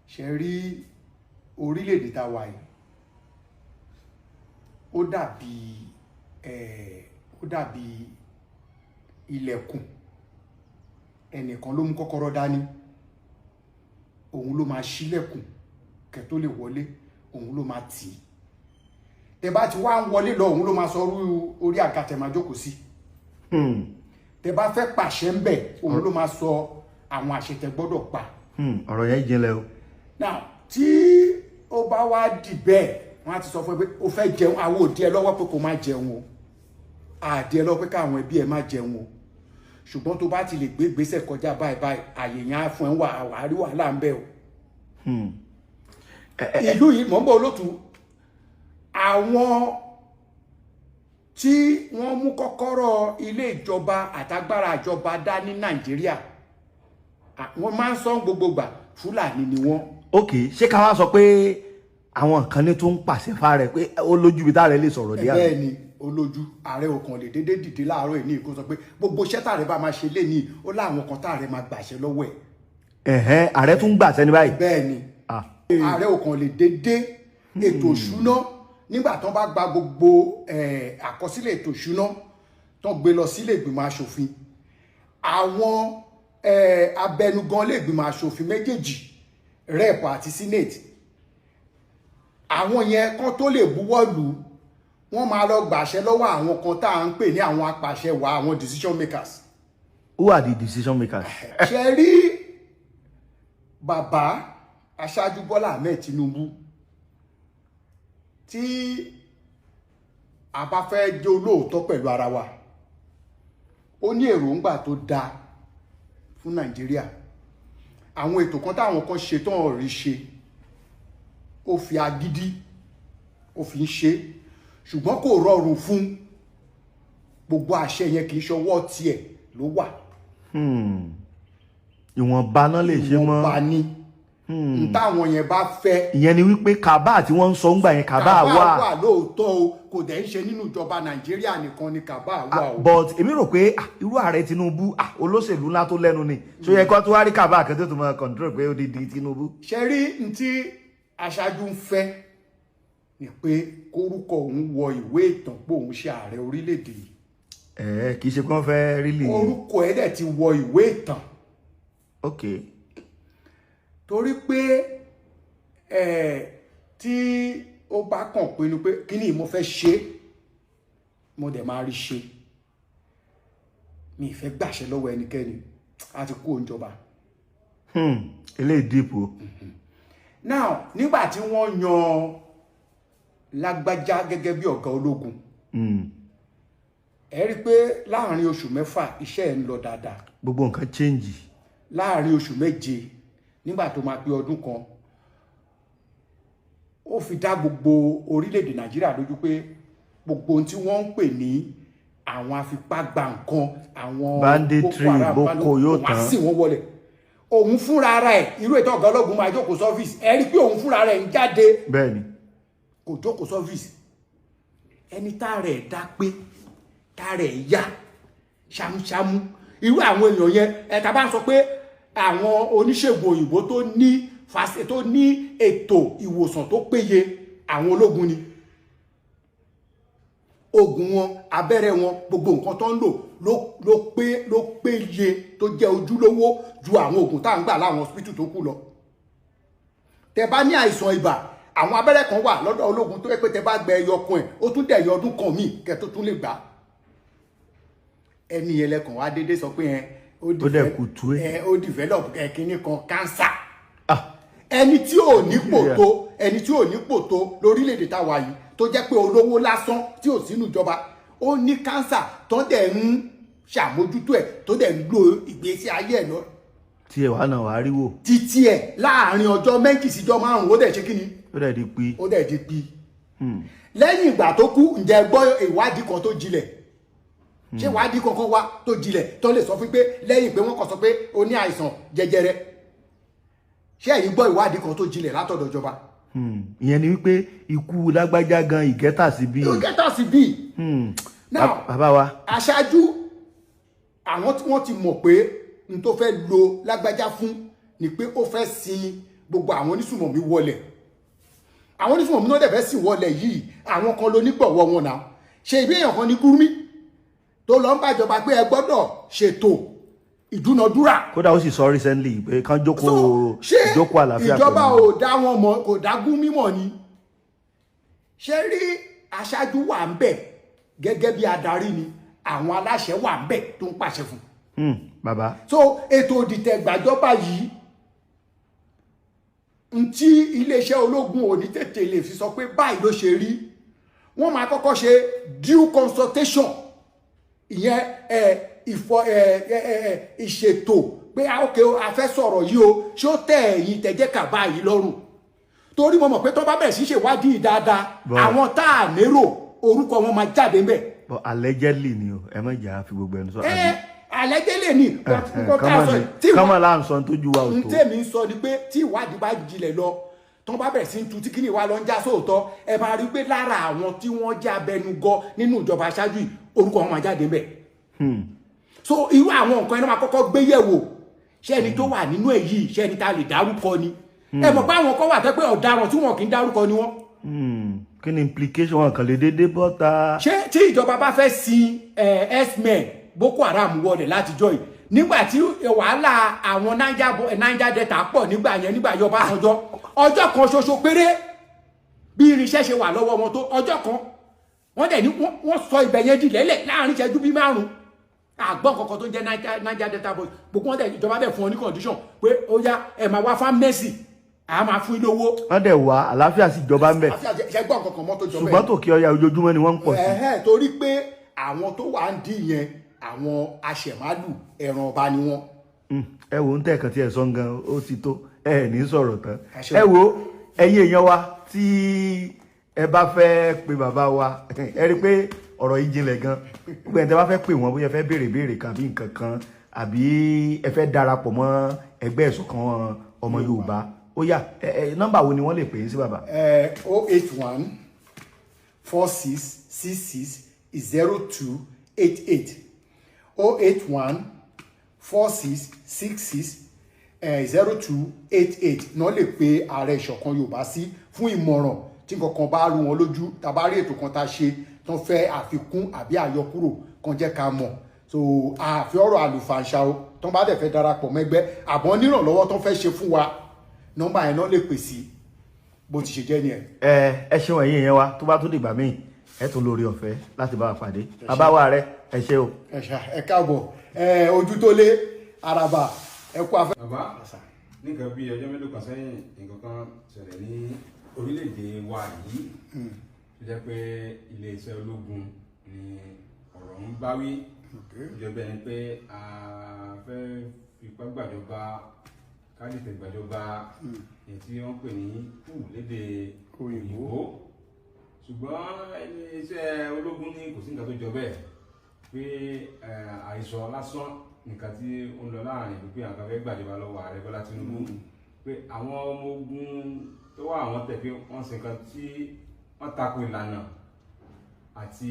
ṣe rí orílẹ̀-èdè tá a wà yìí ó dàbí ilẹ̀kùn ẹnìkan ló mú kọ́kọ́rọ́ dání òun ló máa ṣílẹ̀kùn kẹ́ tó lè wọlé òun ló máa tì í tẹ́ bá ti wá ń wọlé lọ òun ló máa sọ orí àga tẹ́ máa jókòó sí tẹ́ bá fẹ́ pàṣẹ ń bẹ̀ òun ló máa sọ àwọn àṣẹ tẹ́ gbọ́dọ̀ pa. ọ̀rọ̀ yẹn jinlẹ̀ o. now tí ó bá wá dì bẹ́ẹ̀ wọ́n á ti sọ fún ẹ pé o fẹ́ jẹun àwọn òdi ẹ lọ́wọ́ pé kò má jẹun o àdí ẹ lọ́wọ́ pé káwọn ẹbí ẹ má jẹun o ṣùgbọ́n tó bá ti lè gbé ìgbésẹ̀ kọjá báyìí àyè yẹn á fún ẹ àwárí wàhálà ń bẹ o. ìlú yìí mọ̀ ń bọ̀ olótùú àwọn tí wọ́n mú kọ́kọ́rọ́ ilé ìjọba àtagbára ìjọba dá ní Nàìjíríà wọ́n máa ń sọ gbogbo gbà Fúlàní ni wọ́n. ok ṣé ká wá sọ pé àwọn kan ní tó ń pàṣẹ fáre pé ó lójú bí táàrẹ lè sọ̀rọ̀ dé. bẹ́ẹ̀ ni olójú ààrẹ òkan lè dédé dìde láàárọ̀ ìní kó sọ pé gbogbo iṣẹ́ tààrẹ bá máa ṣe léni ó láwọn kan tààrẹ máa gbàṣẹ lọ́wọ́ ẹ̀. ààrẹ tún gbàṣẹ ní báyìí. bẹ́ẹ̀ ni ààrẹ òkan lè dédé ètò ìṣúná nígbà tán bá gba gbogbo àkọsílẹ̀ ètò ìṣúná tán gbé lọ sílé ìgbìmọ̀ aṣòfin àwọn abẹnugan ilé ìgbìmọ̀ aṣòfin méjèèjì rep àti senate àwọn yẹn kan tó lè buwọ́ lù wọ́n máa lọ gbàṣẹ lọ́wọ́ àwọn kan tá à ń pè ní àwọn apàṣẹ wà àwọn decision makers. Who are the decision makers? ṣe rí bàbá aṣáájú Bọ́lá Ahmed Tinubu tí a bá fẹ́ jẹ́ olóòótọ́ pẹ̀lú ara wa ó ní èròǹgbà tó dáa fún Nàìjíríà àwọn ètò kan táwọn kan ṣe tán rí ṣe ó fi agídí ó fi ń ṣe ṣùgbọ́n kò rọrùn fún gbogbo àṣẹ yẹn kì í ṣọwọ́ tiẹ̀ ló wà. ìwọ̀nba náà lè ṣe mọ́. ìwọ̀nba ni n táwọn yẹn bá fẹ́. ìyẹn ni wípé kàbá tí wọ́n ń sọ ń gbà yẹn kàbá wà. kàbá wà lóòótọ́ o kò dẹ̀ ń ṣe nínú ìjọba Nàìjíríà nìkan ni kàbá wà o. but èmi rò pé irú ààrẹ Tinubu olóṣèlú ńlá tó lẹ́nu ni ṣó yẹ kó tó wá rí kàbá àkẹ́tẹ́ tó máa control pé ó di Tinubu. ṣe rí n tí aṣáájú ń fẹ́ ni pé kórúkọ òun wọ ìwé ìtàn pé òun ṣe ààrẹ orílẹ̀-èdè yìí. kì í ṣe kí wọ́n fẹ́ rí lè. orúkọ ẹ̀ dẹ̀ ti wọ ìwé ìtàn. ok. torí pé tí ó bá kàn pinnu pé kí ni mo fẹ́ ṣe mo dẹ̀ máa rí ṣe mi ìfẹ́ gbàṣẹ lọ́wọ́ ẹnikẹ́ni a ti kú òǹjọba. eléyìí dìbò. now nígbà tí wọ́n yan Lágbájá gẹ́gẹ́ bí ọ̀gá ológun ẹ rí i pé láàrin oṣù mẹ́fà iṣẹ́ ẹ̀ ń lọ dáadáa. gbogbo nǹkan change. láàrin oṣù méje nígbà tó máa pé ọdún kan ó fi dá gbogbo orílẹ̀-èdè Nàìjíríà lójú pé gbogbo ohun tí wọ́n ń pè ní àwọn afipágba nǹkan àwọn banditry boko yóò tán wá sí wọn wọlé òun fúnra ara ẹ̀ irú ètò ọ̀gá ológun máa jókòó sọ́fíìsì ẹ rí i pé òun fúnra ara ẹ̀ ń jáde. bẹ́ẹ̀ni. kò jókòó sọ́fíìsì ẹni tá rẹ̀ dá pé tá rẹ̀ yá ṣámúṣámú irú àwọn èèyàn yẹn ẹ̀ka bá ń sọ pé àwọn oníṣègùn òyìnbó tó ní ètò ìwòsàn tó péye àwọn ológun ni oògùn wọn abẹ́rẹ́ wọn gbogbo nǹkan tó ń lò ló péye tó jẹ́ ojúlówó ju àwọn oògùn tá à ń gbà láwọn hospital tó kù lọ. tẹ́ bá ní àìsàn ibà àwọn abẹ́rẹ́ kan wà lọ́dọ̀ ológun tó yẹ pé tẹ́ bá gbẹ ẹyọ kan ẹ̀ ó tún dẹ̀ yọ ọdún kan míì kẹ́ tó tún lè gbà. ẹni ẹlẹ́kàn wá déédéé sọ pé ó develop kínní kan cancer. ẹni tí ò ní pòtó lórílẹ̀‐èdè táwa yìí tó jẹ́ pé olówó lásán tí ò sínú ìjọba ó ní cancer tó dẹ̀ ń ṣàmójútó ẹ̀ tó dẹ̀ ń lo ìgbésí ayé ẹ̀ lọ. tí ẹ wà náà wàá rí wò. títí ẹ̀ láàrin ọjọ́ méjì síjọ́ márùn-ún ó dẹ̀ ṣe kí ni. ó dẹ̀ di pi. ó dẹ̀ di pi. lẹ́yìn ìgbà tó kú ǹjẹ́ gbọ́ ìwádìí kan tó jinlẹ̀ ṣé ìwádìí kankan wá tó jinlẹ̀ tó lè sọ fún pé lẹ́yìn pé wọ́n kàn sọ pé ó ní àìsàn jẹjẹrẹ ṣé ẹ̀yin gbọ́ ìwádìí kan tó jinlẹ̀ látọ̀dọ̀ ìjọba. ìyẹn ni wípé ikú Lágbájá gan ìgẹ́tà sí bí. ìgẹ́tà sí bí. now bàbá wa. aṣáájú àwọn tí wọ́n ti mọ̀ pé n tó fẹ́ lo Lágbájá fún ni pé ó fẹ́ sin gbogbo àwọn onísùmọ̀mí wọlẹ̀ àwọn onísùmọ̀mí náà dẹ̀fẹ́ sì wọlẹ̀ yìí àwọn kan ló nígbọ̀wọ́ wọn náà ṣe ìbí èèyàn kan ní Gúrúmí tó lọ ń bàjọba pé ẹ gbọ́dọ̀ ṣètò ìdúnadúrà. kódà ó sì sọ recently pé kán jókòó ìjókòó àlàáfíà. ìjọba ò dá wọn mọ̀ kò dá Gúrúmí mọ̀ ni ṣé rí aṣáájú wà ń bẹ̀ gẹ́gẹ́ bí adarí ni àwọn aláṣẹ wà ń bẹ̀ tó ń pàṣẹ fún. bàbá. so ètò ìdìtẹ̀gbàjọba yìí ntí iléeṣẹ́ ológun ò ní tètè lè fi sọ pé báyìí ló ṣe rí wọ́n máa kọ́kọ́ ṣe due consultation ìyẹn ìṣètò pé ok a fẹ́ sọ̀rọ̀ yìí o ṣé ó tẹ̀ ẹ̀yin tẹ̀jẹ́ kà báyìí lọ́rùn torí mo mọ̀ pé tó bá bẹ̀rẹ̀ sí ṣèwádìí dáadáa àwọn tá a lérò orúkọ wọn máa jáde ńbẹ̀. but allegedly ni o ẹ má jà fi gbogbo ẹnu sọ. allegedly ni kọ́mọ̀lá ń sọ tójú wa ò tó. n tèmi ń sọ ni pé tí ìwádìí bá jinlẹ̀ lọ tó bá bẹ̀rẹ̀ sí ń tu tí kíní wa lọ ń já sóòótọ́ ẹ máa rí pé lára àwọn tí wọ́n jẹ́ abẹnugọ nínú ìjọba aṣáájú yìí orúkọ wọn máa jáde ńbẹ̀. So irú àwọn nǹkan ẹni máa kọ́kọ́ gbé yẹ̀wò ṣé ẹni tó wà nínú èyí ṣé ẹni tá a lè dárúkọ ni ẹ mọ̀ pé àwọn kan wà tẹ́ pé ọ̀daràn tí wọn kì í dárúkọ ni wọ́n. kí ni implication wọn kàn lè déédéé bọ́ta. ṣé tí ìjọba bá fẹ́ sin x-men Boko Haram wọlé látijọ́ yìí nígbà tí wàhálà àwọn Niger Delta pọ̀ nígbà yẹn nígbà yọba ọjọ́ kan ṣoṣo péré bí irinṣẹ́ ṣe wà lọ́wọ́ wọn tó ọjọ́ kan wọ́n dẹ̀ ní wọ́n sọ ibẹ̀ yẹn di lẹ́lẹ̀ láàrin ìṣẹ́jú bíi 5 àgbọn kankan tó jẹ́ Niger Delta boys gbogbo wọn dẹ̀ ìjọba dẹ̀ fún wọn ní condition pé ó yá ẹ máa wá fámẹ́sì a máa fún ilé owó. wọ́n dẹ̀ wá àlàáfíà sí ìjọba ń bẹ̀. ṣẹgbọ́n kankan mọ́ tó jọ bẹ́ẹ̀. ṣùgbọ́n tòkè ọya ojoojúmọ́ ni wọ́n ń pọ̀ sí. torí pé àwọn tó wà ń dín yẹn àwọn aṣẹ̀málù ẹran ọba ni wọ́n. ẹ wo ń tẹ̀kàn tí ẹ sọ gan ó ti tó ẹ ní sọ̀rọ̀ tán. ẹ wo ẹ̀yin èèyàn wa tí ẹ bá fẹ́ pe bàbá wa ẹ rí i pé ọ̀rọ̀ yìí jinlẹ̀ gan gbogbo ẹni tí ẹ bá fẹ́ pè wọ́n bóyá ẹ fẹ́ béèrè kan àbí nǹkan kan àbí ẹ fẹ́ darapọ̀ mọ́ ẹgbẹ́ ìṣọ̀kan ọmọ Yorùbá ó yá nọ́mbà wo ni wọ́n lè pè é sí bàbá. 081 4666 0288 081 4666 0288 náà lè pe ààrẹ ìṣọ̀kan Yorùbá sí fún ìmọ̀ràn tí nǹkan bá rú wọn lójú tàbá rí ètò kan tá a ṣe tó ń fẹ́ àfikún àbí àyọkúrò kan jẹ́ ká mọ̀ so àfi ọ̀rọ̀ àlùfàǹṣà o tó ń bá dẹ̀ fẹ́ darapọ̀ mẹ́gbẹ́ àbọ̀ nírànlọ́wọ́ tó ń fẹ́ ṣe fún wa nọ́mbà yẹn náà lè pè sí bó ti ṣe jẹ́ ni ẹ̀. ẹ ṣeun ẹ̀yin yẹn wa tó bá tún dìgbà míì ẹ tún lórí ọ̀fẹ́ láti bá wa pàdé bàbá wa rẹ ẹ ṣe o. ẹ káàbọ̀ ojú tó lé araba ẹ kú afẹ́. bàbá nǹkan bíi ọjọ́ mélòó kan sẹ́yìn nǹkan kan ṣẹlẹ̀ ní orílẹ̀-èdè wa yìí tó jẹ́ pé iléeṣẹ́ ológun ni ọ̀rọ̀ ń bá wí ìjọba ẹni pé a fẹ́ fipá gbàjọba kádìtẹ̀ gbàjọba èyí tí wọ́n pè ní kù lédè òyìnbó ṣùgbọ́n iléeṣẹ́ ológun ní kò sí nǹkan tó jọ bẹ́ẹ̀ pé àìsàn lásán nǹkan tí ó ń lọ láàrin ìlú pé àwọn kan fẹ́ gbàjọba lọ́wọ́ ààrẹ Bọ́lá Tinubu pé àwọn ọmọ ogun tó wà àwọn tẹ̀ pé wọ́n ṣe nǹkan tí wọ́n tako ìlànà àti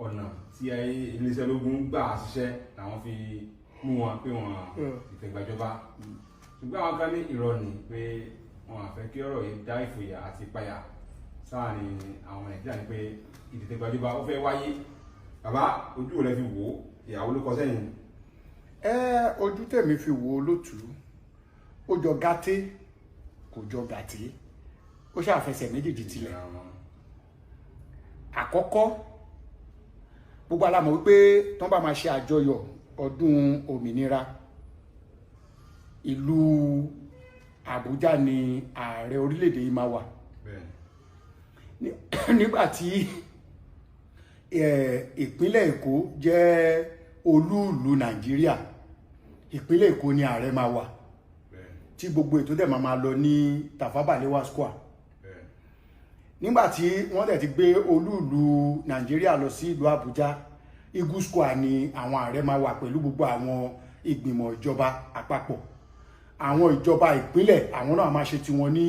ọ̀nà tí iléeṣẹ́ ológun gbà ṣiṣẹ́ làwọn fi mú wọn pé wọ́n ìtẹ̀gbàjọba ṣùgbọ́n àwọn kan ní irọ́ ni pé wọ́n á fẹ́ kí ọ̀rọ̀ yìí dá ìfòyà àti ìpayà sáàrin àwọn Nàìjíríà ni pé ìtẹ̀gbàjọba ó fẹ́ wáyé bàbá ojú rẹ fi wò ó ìyàwó ló kọ sẹ́yìn. ojú tèmi fi wò ó lótú ó jọ gàté kò jọ gàté ó ṣàfẹsẹ̀ méjèèjì tilẹ̀ àkọ́kọ́ gbogbo alámọ̀ wípé tán bá máa ṣe àjọyọ̀ ọdún òmìnira ìlú Àbújá ni ààrẹ orílẹ̀-èdè yìí máa wà nígbàtí ìpínlẹ̀ Èkó jẹ́ olúùlú Nàìjíríà ìpínlẹ̀ Èkó ni ààrẹ máa wà tí gbogbo ètò dẹ̀ máa lọ ní Tafawa Balewa Square nígbàtí wọ́n dẹ̀ ti gbé olúùlú Nàìjíríà lọ sí ìlú Àbújá Eagle Square ni àwọn ààrẹ máa wà pẹ̀lú gbogbo àwọn ìgbìmọ̀ ìjọba àpapọ̀ àwọn ìjọba ìpínlẹ̀ àwọn náà máa ṣe tiwọn ní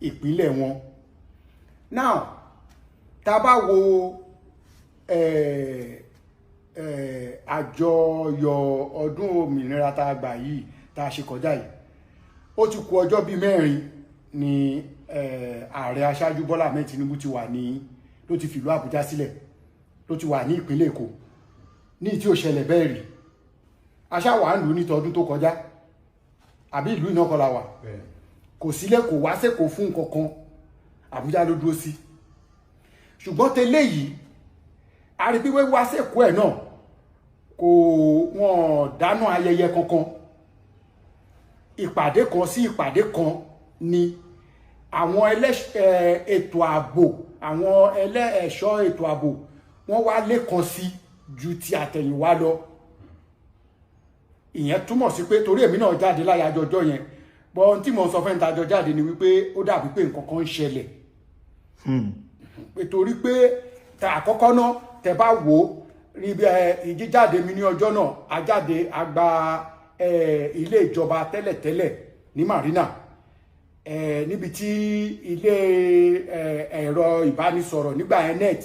ìpínlẹ̀ wọn now tá bá wo àjọyọ̀ ọdún òmìnira tá a gbà yìí tá a ṣe kọjá yìí ó ti kù ọjọ́ bíi 4 ni ààrẹ aṣáájú Bọ́lá Ahmed Tinubu ló ti fìlú Àbújá sílẹ̀, ló ti wà ní ìpínlẹ̀ Èkó ní tí ó ṣẹlẹ̀ bẹ́ẹ̀ rí. aṣáwà ń lù ní tọdún tó kọjá àbí ìlú iná kọlá wà, kò sílẹ̀ kò wá sẹ́kọ̀ọ́ fún nǹkan kan, Àbújá ló dúró sí. ṣùgbọ́n tẹ́lẹ̀ yìí a rí pé wá sẹ́kọ̀ọ́ ẹ̀ náà kò wọ́n dáná ayẹyẹ kankan, ìpàdé kan sí ìpàdé kan ni àwọn ètò ààbò, àwọn ẹlẹ́ẹ̀ṣọ́ ètò ààbò wọ́n wá lẹ́kan sí ju ti àtẹ̀yìnwá lọ. ìyẹn túmọ̀ sí pé torí èmi náà jáde láyàjọ ọjọ́ yẹn, bọ́n tí mo sọ fẹ́ ń tajọ jáde ni wípé ó dàbí pé nǹkan kan ń ṣẹlẹ̀. torí pé àkọ́kọ́ náà tẹ bá wò ó rí bí ìjíjáde mi ní ọjọ́ náà, ajáde àgbà ilé ìjọba tẹ́lẹ̀tẹ́lẹ̀ ní Marina, níbi tí ilé ẹ̀rọ ìbánisọ̀rọ̀ nígbà yẹn net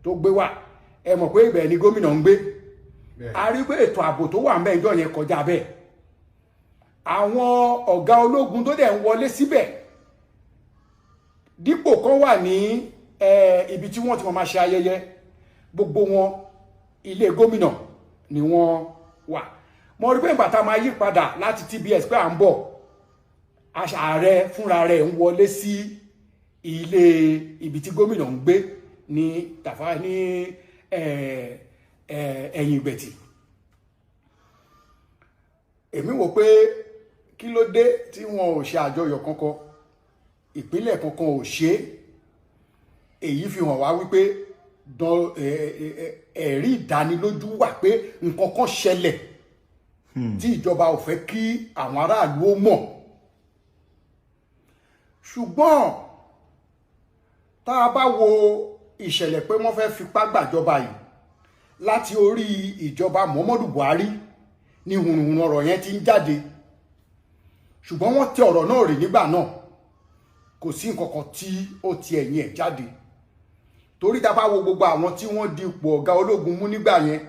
tó gbé wà, ẹ mọ̀ pé ibẹ̀ ni gómìnà ń gbé. a rí pé ètò ààbò tó wà ń bẹ̀ ìjọ yẹn kọjá bẹ́ẹ̀. àwọn ọ̀gá ológun tó dẹ̀ ń wọlé síbẹ̀ dípò kan wà ní ibi tí wọ́n ti máa ṣe ayẹyẹ, gbogbo wọn ilé gómìnà ni wọ́n wà. mo rí pé ìgbà tá a máa yí padà láti TBS pé à ń bọ̀, ààrẹ fúnra rẹ̀ ń wọlé sí ilé ibi tí gómìnà ń gbé ní Tàfà ní ẹ̀yìn Ìgbẹ̀tì. èmi wò pé kí ló dé tí wọn ò ṣe àjọyọ̀ kankan, ìpínlẹ̀ kankan ò ṣe. èyí fi hàn wá wípé ẹ̀rí ìdánilójú wà pé nǹkan kan ṣẹlẹ̀ tí ìjọba ò fẹ́ kí àwọn aráàlú ó mọ̀. ṣùgbọ́n tá a bá wo ìṣẹ̀lẹ̀ pé wọ́n fẹ́ fipá gbàjọba yìí láti orí ìjọba Muhammadu Buhari ni hùrùhùrù ọ̀rọ̀ yẹn ti ń jáde. ṣùgbọ́n wọ́n tẹ ọ̀rọ̀ náà rì nígbà náà, kò sí nǹkan kan tí ó ti ẹ̀yìn ẹ̀ jáde. torí tá a bá wo gbogbo àwọn tí wọ́n di ipò ọ̀gá ológun mú nígbà yẹn,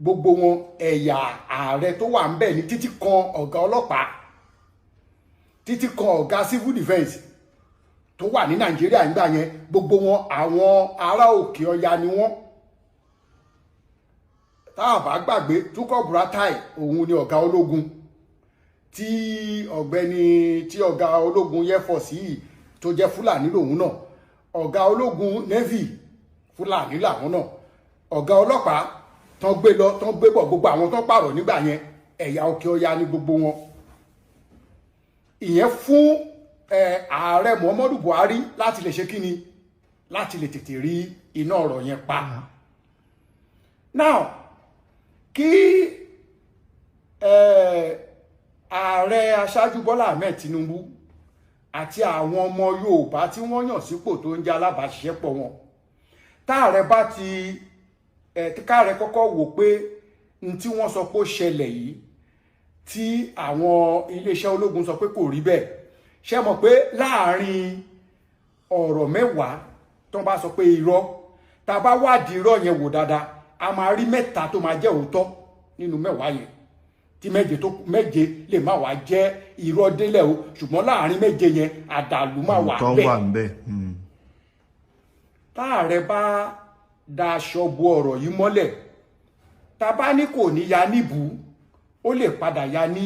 gbogbo wọn ẹ̀yà ààrẹ tó wà ń bẹ̀ ní títí kan ọ̀gá ọlọ́pàá, títí kan ọ̀gá civil defence tó wà ní Nàìjíríà nígbà yẹn, gbogbo wọn àwọn ará òkè ọya ni wọ́n. tá a bá gbàgbé Tukur Buratai òun ni ọ̀gá ológun, tí ọ̀gá ológun Air Force yìí tó jẹ́ Fúlàní lòun náà, ọ̀gá ológun Navy Fúlàní làwọn náà, ọ̀gá ọlọ́pàá tán gbé lọ tán gbé bọ̀, gbogbo àwọn tán pààrọ̀ nígbà yẹn ẹ̀yà òkè ọya ní gbogbo wọn. ìyẹn fún ààrẹ Muhammadu Buhari láti lè ṣe kíni, láti lè tètè rí iná ọ̀rọ̀ yẹn pa. now kí ààrẹ aṣáájú Bọ́lá Ahmed Tinubu àti àwọn ọmọ Yorùbá tí wọ́n yàn sípò tó ń jẹ́ alábàáṣiṣẹ́pọ̀ wọn, táàrẹ bá ti káàrẹ kọ́kọ́ wò pé n tí wọ́n sọ pé ó ṣẹlẹ̀ yìí tí àwọn iléeṣẹ́ ológun sọ pé kò rí bẹ́ẹ̀, ṣé mọ̀ pé láàrin ọ̀rọ̀ mẹ́wàá tó bá sọ pé irọ́, tá a bá wádìí irọ́ yẹn wò dáadáa, a máa rí mẹ́ta tó máa jẹ́ òótọ́ nínú mẹ́wàá yẹn, tí méje lè má wá jẹ́ irọ́ délẹ̀ o, ṣùgbọ́n láàrin méje yẹn àdàlù máa wà bẹ́ẹ̀. táàrẹ bá da aṣọ bo ọ̀rọ̀ yìí mọ́lẹ̀, tá bá ní kò ní ya níbù, ó lè padà ya ní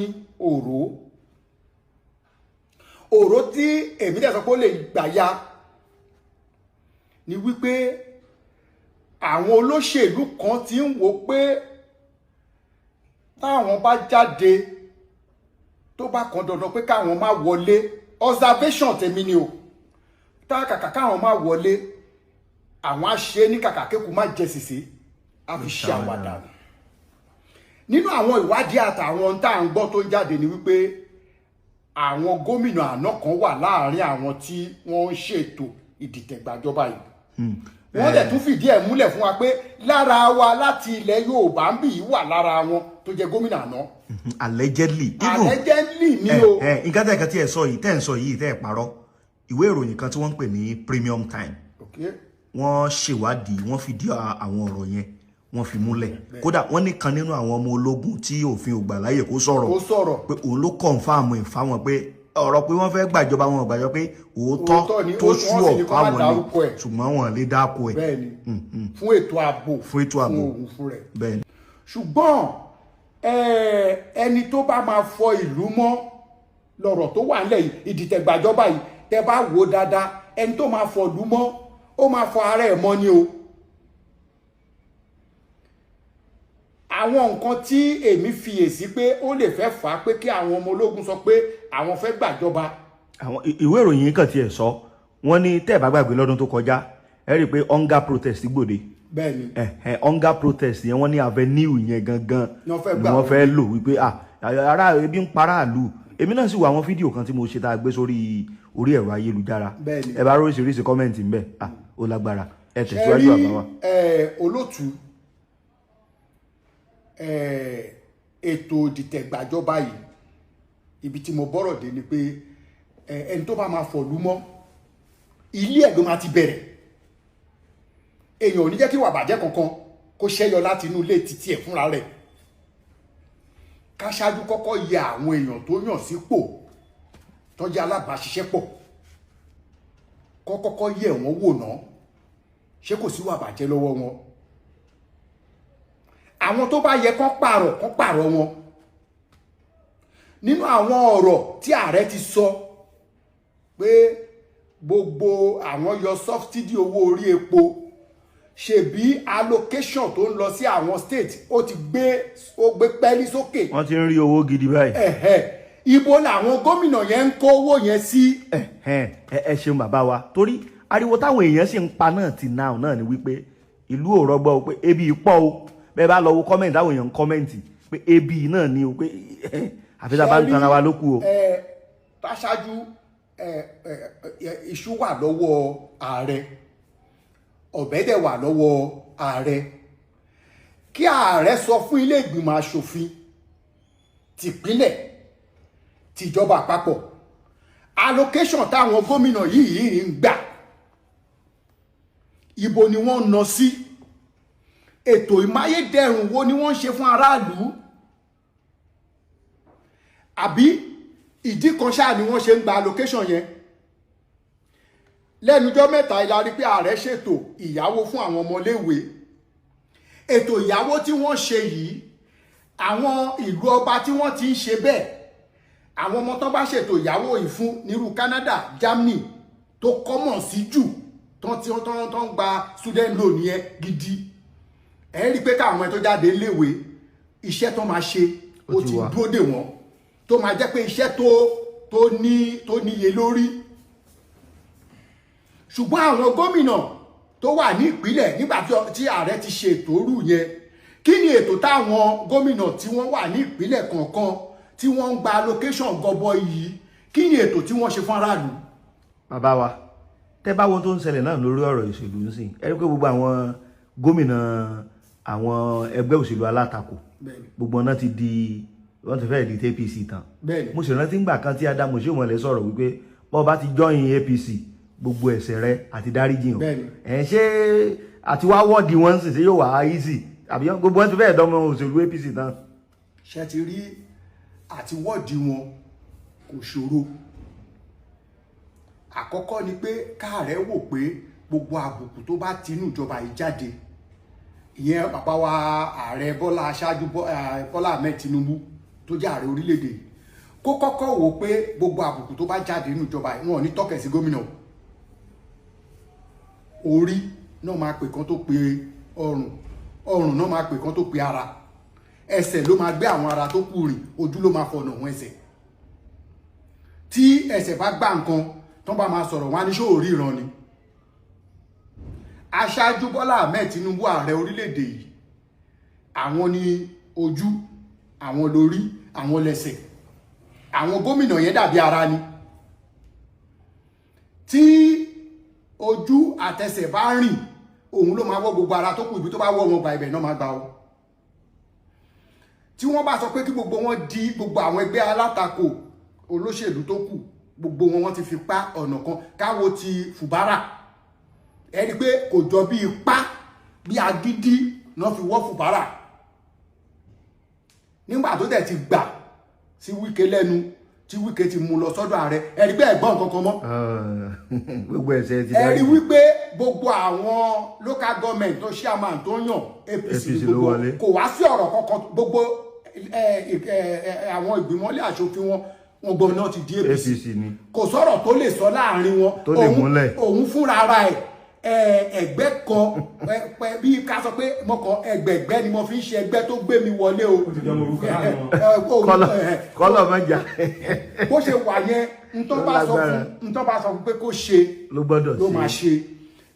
òró tí èmi dẹ̀ sọ pé ó lè gbà ya ni wípé àwọn olóṣèlú kan ti ń wò pé táwọn bá jáde tó bá kan dandan pé káwọn má wọlé, observation tèmi ni o, tá kàkà káwọn má wọlé, àwọn á ṣe ní kàkà kékun má jẹ sèse, á fi ṣe àwàdà. nínú àwọn ìwádìí àtàwọn tá à ń gbọ́ tó ń jáde ni wípé àwọn gómìnà àná kan wà láàrin àwọn tí wọ́n ń ṣètò ìdìtẹ̀gbàjọba yìí. wọ́n dẹ̀ tún fìdí ẹ̀ múlẹ̀ fún wa pé lára wa láti ilẹ̀ Yorùbá ń bì í wà lára wọn tó jẹ́ gómìnà àná. allegedly ni o. nǹkan tẹ́ ẹ̀ sọ yìí tẹ́ ẹ̀ sọ yìí tẹ́ ẹ̀ parọ́, ìwé ìròyìn kan tí wọ́n ń pè ní Premium Time wọ́n ṣèwádìí, wọ́n fìdí àwọn ọ̀rọ̀ yẹn wọ́n fi múlẹ̀. kódà wọ́n ní kan nínú àwọn ọmọ ológun tí òfin ò gbà láyè kó sọ̀rọ̀ pé òun ló kọ̀ǹfàmù ẹ̀ fáwọn pé ọ̀rọ̀ pé wọ́n fẹ́ gbàjọba wọn gbàjọ pé òótọ́ tó sú ọ̀ fáwọn ni ṣùgbọ́n wọn lè dáko ẹ̀. bẹ́ẹ̀ni fún ètò ààbò fún òun fún rẹ̀. bẹ́ẹ̀ni. ṣùgbọ́n ẹni tó bá máa fọ ìlú mọ́ lọ́rọ̀ tó wà nílẹ̀ yìí ìdìtẹ̀gbàjọba yìí tẹ́ bá wò dáadáa ẹni tó máa fọ ìlú mọ́ ó máa fọ ara ẹ̀ mọ́ ni o. àwọn nǹkan tí èmi fiyèsí pé ó lè fẹ́ fà á pé kí àwọn ọmọ ológun sọ pé àwọn fẹ́ gbàjọba. àwọn ìwé ìròyìn kan tiẹ̀ sọ wọ́n ní tẹ́ ẹ̀ bá gbàgbé lọ́dún tó kọjá ẹ rí i pé hunger protest gbòde. bẹ́ẹ̀ni. hunger protest yẹn wọ́n ní avenue yẹn gangan ni wọ́n fẹ́ lò wípé ara ebi ń para àlù èmi náà sì wo àwọn fídíò kan tí mo ṣe tá a gbé sórí orí ẹ̀rọ ayélujára ẹ bá oríṣiríṣi kọ́mẹ̀ntì ń bẹ ó lágbára ẹ tẹ̀síwájú àbáwá. olótú ètò ìdìtẹ̀gbàjọba yìí ibi tí mo bọ́rọ̀ dé ni pé ẹni tó bá máa fọ̀lú mọ́ ilé ẹ̀ ló máa ti bẹ̀rẹ̀ èèyàn ò ní jẹ́ kí wà bàjẹ́ kankan kó ṣẹ́yọ láti inú ilé títí ẹ̀ fúnra rẹ̀ ká ṣáájú kọ́kọ́ yẹ àwọn èèyàn tó yàn sípò tó jẹ́ alábàáṣiṣẹ́pọ̀ kọ́kọ́ yẹ wọ́n wò ná ṣé kò sí wà bàjẹ́ lọ́wọ́ wọn àwọn tó bá yẹ kán pààrọ̀ wọn nínú àwọn ọ̀rọ̀ tí ààrẹ ti sọ pé gbogbo àwọn yọ subsidy owó orí epo ṣebí allocation tó ń lọ sí àwọn state ó gbé pẹ́lí sókè. wọ́n ti ń rí owó gidi báyìí. ibo làwọn gómìnà yẹn ń kó owó yẹn sí. ẹ ṣeun bàbá wa torí ariwo táwọn èèyàn sì ń pa náà ti náà ni wípé ìlú ò rọgbọ pé ebi pọ̀ o bẹ́ẹ̀ bá lọ wo kọ́mẹ̀ntì àwọn èèyàn ń kọ́mẹ̀ntì pé ebi náà ni o pé àfi tá a bá ń tanra wa lókù o. táṣáájú iṣu wà lọ́wọ́ ààrẹ ọ̀bẹ dẹ̀ wà lọ́wọ́ ààrẹ kí ààrẹ sọ fún ilé ìgbìmọ̀ asòfin tìpínlẹ̀ tìjọba àpapọ̀ allocation táwọn gómìnà yìí ń gbà ibo ni wọ́n ná sí ètò ìmáyédẹrùn wo ni wọ́n ń ṣe fún aráàlú àbí ìdí kan ṣáà ni wọ́n ṣe ń gba allocation yẹn lẹ́nujọ́ mẹ́ta la rí pé ààrẹ ṣètò ìyáwó fún àwọn ọmọléèwé ètò ìyáwó tí wọ́n ṣe yìí àwọn ìlú ọba tí wọ́n ti ń ṣe bẹ́ẹ̀ àwọn ọmọ tán bá ṣètò ìyáwó yìí fún nírú Canada Germany tó kọ́mọ̀ sí jù tán gba student loan yẹn gidi ẹ rí pé káwọn ẹ tó jáde léèwé iṣẹ́ tó máa ṣe ó ti dúró dè wọ́n tó máa jẹ́ pé iṣẹ́ tó níye lórí ṣùgbọ́n àwọn gómìnà tó wà ní ìpínlẹ̀ nígbà tí ààrẹ ti ṣe ètò òru yẹn kí ni ètò táwọn gómìnà tí wọ́n wà ní ìpínlẹ̀ kọ̀ọ̀kan tí wọ́n ń gba allocation gọbọ yìí kí ni ètò tí wọ́n ṣe fún aráàlú. bàbá wa tẹ́ bá wọn tó ń ṣẹlẹ̀ náà lórí ọ̀rọ̀ ìṣèlú ń sìn ẹ rí pé gbogbo àwọn gómìnà àwọn ẹgbẹ́ òṣèlú alátakò gbogbo náà ti di wọ́n ti fẹ́ẹ̀ di APC tán mo sì rántí ngbà kan tí Adamu Oshiomhole sọ̀rọ̀ wípé bọ́ọ̀ bá ti join APC gbogbo ẹ̀ṣẹ̀ rẹ àti dáríjì hàn ṣé àti wá wọ́ọ̀dì wọn sì ṣe yóò wá easy àbí gbogbo wọn ti fẹ́ẹ̀ dánmọ òṣèlú APC tán. ṣe ti rí àti wọ́ọ̀dì wọn kò ṣòro àkọ́kọ́ ni pé káàrẹ́ wò pé gbogbo àbùkù tó bá tinú ìjọba yìí jáde ìyẹn bàbá wa ààrẹ Bọ́lá Ahmed Tinubu tó jẹ́ ààrẹ orílẹ̀-èdè kó kọ́kọ́ wò pé gbogbo àbùkù tó bá jáde nínú ìjọba yìí wọn ò ní tọ́kẹ̀ sí gómìnà orí náà máa pè kán tó pe ọrùn náà máa pè kán tó pe ara ẹsẹ̀ ló máa gbé àwọn ara tó kù rìn ojú ló máa fọ̀nà wọn ẹsẹ̀ tí ẹsẹ̀ bá gbá nǹkan tó bá máa sọ̀rọ̀ wọn á ní ṣó ò ríran ni aṣáájú Bọ́lá Ahmed Tinubu ààrẹ orílẹ̀-èdè yìí àwọn ni ojú àwọn lórí àwọn lẹ́sẹ̀ àwọn gómìnà yẹn dàbí ara ni tí ojú àtẹsẹ̀ bá rìn òun ló máa wọ́ gbogbo ara tó kù ibi tó bá wọ́ wọn gba ibẹ̀ náà máa gba ọ tí wọ́n bá sọ pé kí gbogbo wọn di gbogbo àwọn ẹgbẹ́ alátakò olóṣèlú tó kù gbogbo wọn ti fi pa ọ̀nà kan káwo ti Fubara ẹ rí i pé kò jọ bí ipá bí agídí náà fi wọ́ Fubara nígbà tó dẹ̀ ti gbà sí Wike lẹ́nu tí Wike ti mú lọ sọ́dọ̀ ààrẹ ẹ̀rí pé ẹ̀gbọ́n kankan mọ́. gbogbo ẹ̀sẹ̀ ti ẹ̀rí wípé gbogbo àwọn local government tó chairman tó yàn APC gbogbo kò wá sí ọ̀rọ̀ kankan gbogbo àwọn ìgbìmọ̀lẹ̀ aṣòfin wọn gbọ́ náà ti di APC ni kò sọ̀rọ̀ tó lè sọ láàrin wọn tó lè múlẹ̀ òun fúnra ara ẹ̀ ẹgbẹ́ kan bí ká sọ pé mọ́kàn ẹgbẹ̀gbẹ́ ni mo fi ń ṣe ẹgbẹ́ tó gbé mi wọlé o kọ́lọ̀ mẹ́jà bó ṣe wà yẹn ntọ́ bá sọ fún pé kó ṣe ló máa ṣe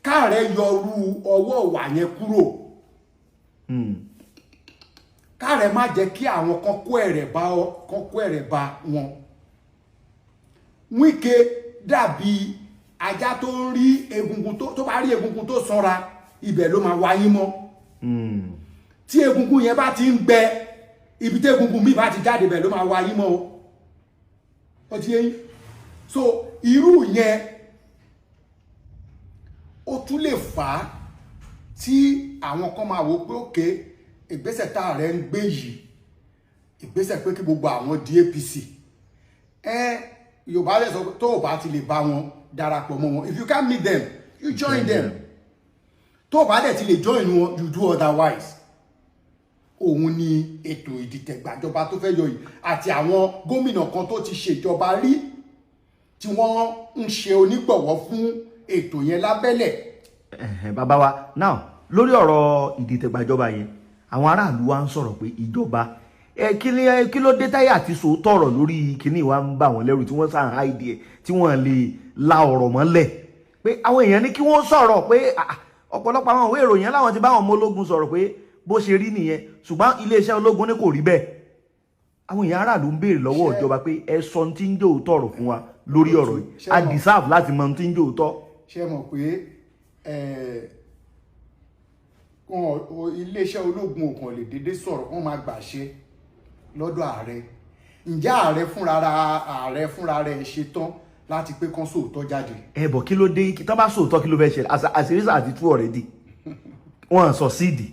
káàrẹ yọrú ọwọ́ wà yẹn kúrò káàrẹ má jẹ́ kí àwọn kan kó ẹ̀rẹ̀ bá wọn. Wike dàbí ajá tó ń rí egungun tó bá rí egungun tó sanra ibẹ̀ ló máa wáyé mọ́ tí egungun yẹn bá ti ń gbẹ ibi tí egungun mi bá ti jáde ibẹ̀ ló máa wáyé mọ́ ó ti yẹn so irú yẹn ó tún lè fà á tí àwọn kan máa wò pé òkè ìgbésẹ̀ tá a rẹ̀ ń gbé yìí ìgbésẹ̀ pé kí gbogbo àwọn di APC Yorùbá lè sọ tó o bá ti lè bá wọn darapọ̀ mọ́ wọn if you can't meet them you join them tó o bá dẹ̀ ti lè join wọn you do otherwise. Òun ni ètò ìdìtẹ̀gbàjọba tó fẹ́ yọ yìí àti àwọn gómìnà kan tó ti ṣèjọba rí tí wọ́n ń ṣe onígbọ̀wọ́ fún ètò yẹn lábẹ́lẹ̀. Bàbá wa now lórí ọ̀rọ̀ ìdìtẹ̀gbàjọba yẹn àwọn aráàlú wa ń sọ̀rọ̀ pé ìjọba kí ló dé táyà àti sòótọ́ ọ̀rọ̀ lórí kíní wa ń bà wọ́n lẹ́rù tí wọ́n sàn áìdí ẹ̀ tí wọ́n lè la ọ̀rọ̀ mọ́lẹ̀ pé àwọn èèyàn ní kí wọ́n sọ̀rọ̀ pé ọ̀pọ̀lọpọ̀ àwọn òwe ìròyìn láwọn ti bá àwọn ọmọ ológun sọ̀rọ̀ pé bó ṣe rí nìyẹn ṣùgbọ́n iléeṣẹ́ ológun ní kò rí bẹ́ẹ̀ àwọn èèyàn aráàlú ń béèrè lọ́wọ́ ìjọba pé ẹ sọ tí ń jẹ́ òótọ́ ọ̀rọ̀ fún wa lórí ọ̀rọ̀ yìí a deserve láti mọ tí ń jẹ́ òótọ́. ṣé mọ̀ pé iléeṣẹ́ ológun ò kàn lè déédéé sọ̀rọ̀ wọ́n máa gbàṣẹ lọ́dọ̀ ààrẹ ǹjẹ́ ààrẹ fúnra rẹ̀ ṣetán láti pé kán sòótọ́ jáde. bọ̀ kí ló dé tán bá sòótọ́ kí ló fẹ́ ṣẹlẹ̀ àṣírí àti tú already wọ́n sọ síìdì